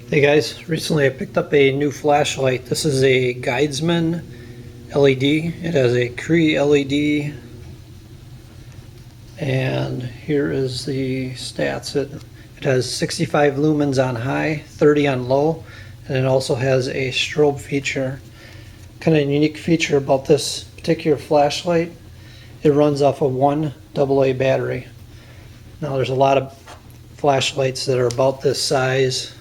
Hey guys, recently I picked up a new flashlight. This is a Guidesman LED. It has a Cree LED, and here is the stats. It has 65 lumens on high, 30 on low, and it also has a strobe feature. Kind of a unique feature about this particular flashlight, it runs off of one AA battery. Now there's a lot of flashlights that are about this size,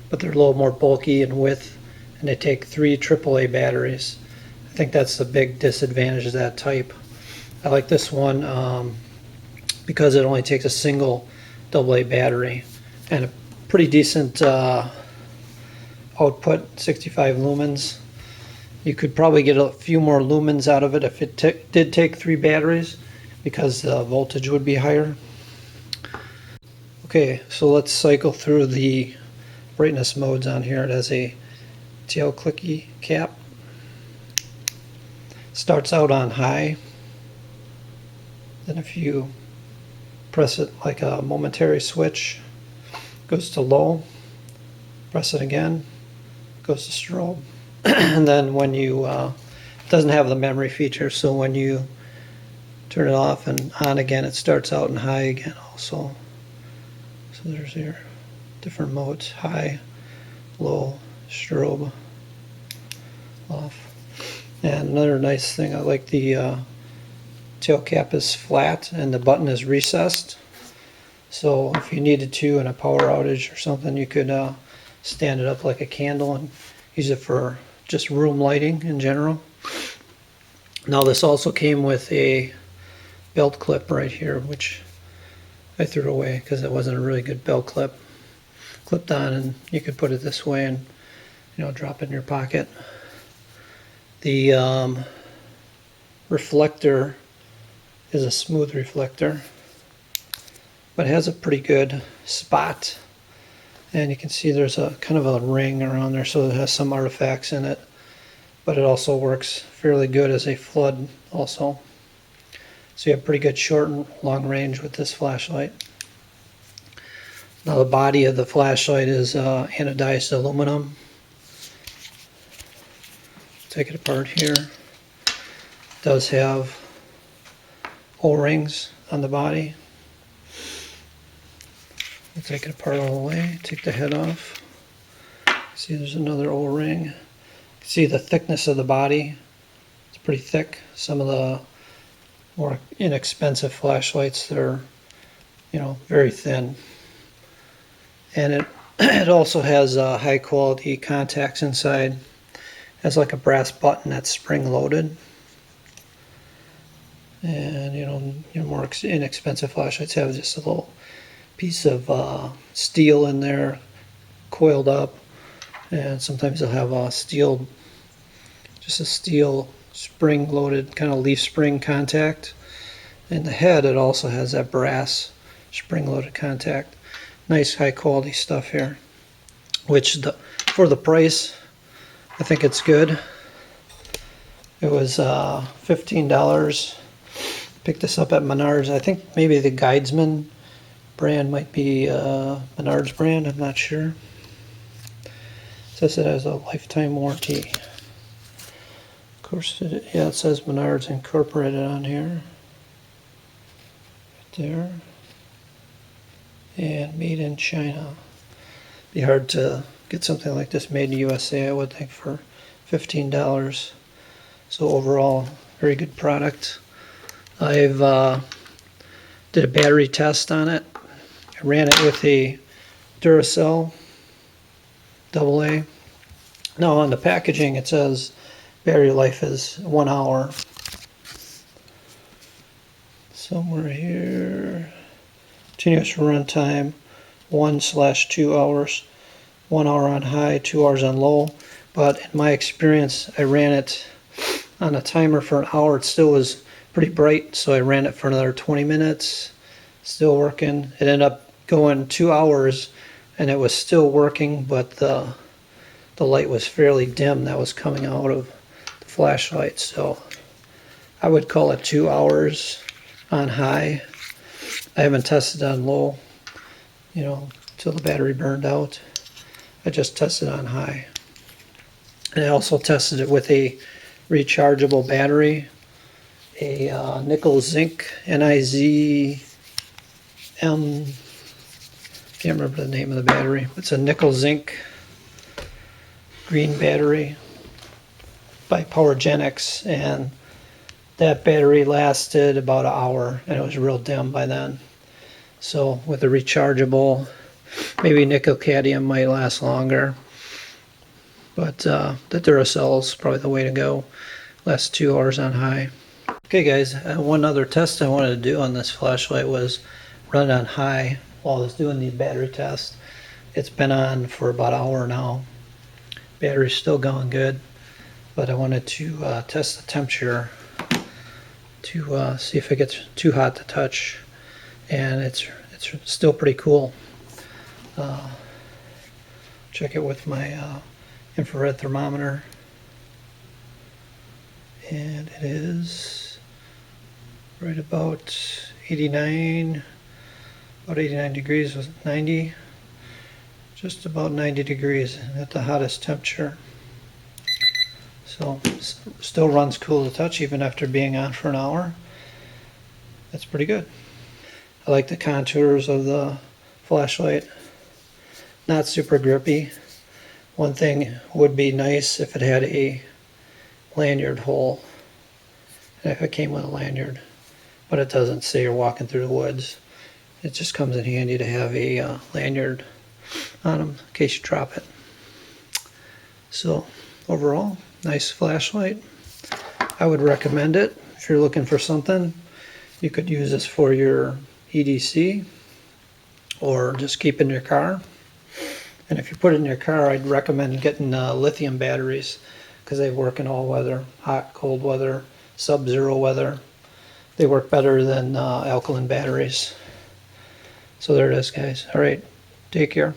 but they're a little more bulky in width, and they take 3 AAA batteries. I think that's the big disadvantage of that type. I like this one because it only takes a single AA battery and a pretty decent output, 65 lumens. You could probably get a few more lumens out of it if it did take 3 batteries, because the voltage would be higher. Okay, so let's cycle through the brightness modes on here. It has a tail clicky cap. Starts out on high. Then if you press it like a momentary switch, goes to low. Press it again, goes to strobe. And then when you, it doesn't have the memory feature, so when you turn it off and on again, it starts out in high again also. So there's your different modes: high, low, strobe, off. And another nice thing, I like the tail cap is flat and the button is recessed. So if you needed to in a power outage or something, you could stand it up like a candle and use it for just room lighting in general. Now this also came with a belt clip right here, which I threw away because it wasn't a really good belt clip. Clipped on, and you could put it this way and, you know, drop it in your pocket. The reflector is a smooth reflector, but it has a pretty good spot, and you can see there's a kind of a ring around there, so it has some artifacts in it, but it also works fairly good as a flood also. So you have pretty good short and long range with this flashlight. Now the body of the flashlight is anodized aluminum. Take it apart here. It does have O-rings on the body. We'll take it apart all the way. Take the head off. See, there's another O-ring. You can see the thickness of the body. It's pretty thick. Some of the more inexpensive flashlights, they're, you know, very thin. And it also has high quality contacts inside. It has like a brass button that's spring loaded. And you know more inexpensive flashlights have just a little piece of steel in there, coiled up, and sometimes they'll have a steel spring loaded kind of leaf spring contact. In the head, it also has that brass spring loaded contact. Nice high quality stuff here, which for the price, I think it's good. It was $15. Picked this up at Menards. I think maybe the Guidesman brand might be Menards brand, I'm not sure. It says it has a lifetime warranty. Of course, it says Menards Incorporated on here. Right there. And made in China. Be hard to get something like this made in the USA, I would think, for $15. So overall, very good product. I've did a battery test on it. I ran it with a Duracell AA. Now on the packaging it says battery life is 1 hour. Somewhere here. Continuous runtime 1/2 hours. 1 hour on high, 2 hours on low. But in my experience, I ran it on a timer for an hour. It still was pretty bright, so I ran it for another 20 minutes. Still working. It ended up going 2 hours and it was still working, but the light was fairly dim that was coming out of the flashlight. So I would call it 2 hours on high. I haven't tested on low, you know, till the battery burned out. I just tested on high. And I also tested it with a rechargeable battery, a nickel zinc NIZM, can't remember the name of the battery. It's a nickel zinc green battery by Powergenics, and that battery lasted about an hour, and it was real dim by then. So with a rechargeable, maybe nickel cadmium might last longer, but the Duracell's probably the way to go. Lasts 2 hours on high. Okay guys, one other test I wanted to do on this flashlight was run it on high while I was doing the battery test. It's been on for about an hour now. Battery's still going good, but I wanted to test the temperature to see if it gets too hot to touch, and it's still pretty cool. Check it with my infrared thermometer, and it is right about 89 degrees with 90, just about 90 degrees at the hottest temperature. So still runs cool to touch even after being on for an hour. That's pretty good. I like the contours of the flashlight. Not super grippy. One thing would be nice if it had a lanyard hole, if it came with a lanyard, but it doesn't, say you're walking through the woods. It just comes in handy to have a lanyard on them in case you drop it. So overall, nice flashlight. I would recommend it if you're looking for something. You could use this for your EDC or just keep in your car. And if you put it in your car, I'd recommend getting lithium batteries because they work in all weather, hot, cold weather, sub-zero weather. They work better than alkaline batteries. So there it is, guys. All right, take care.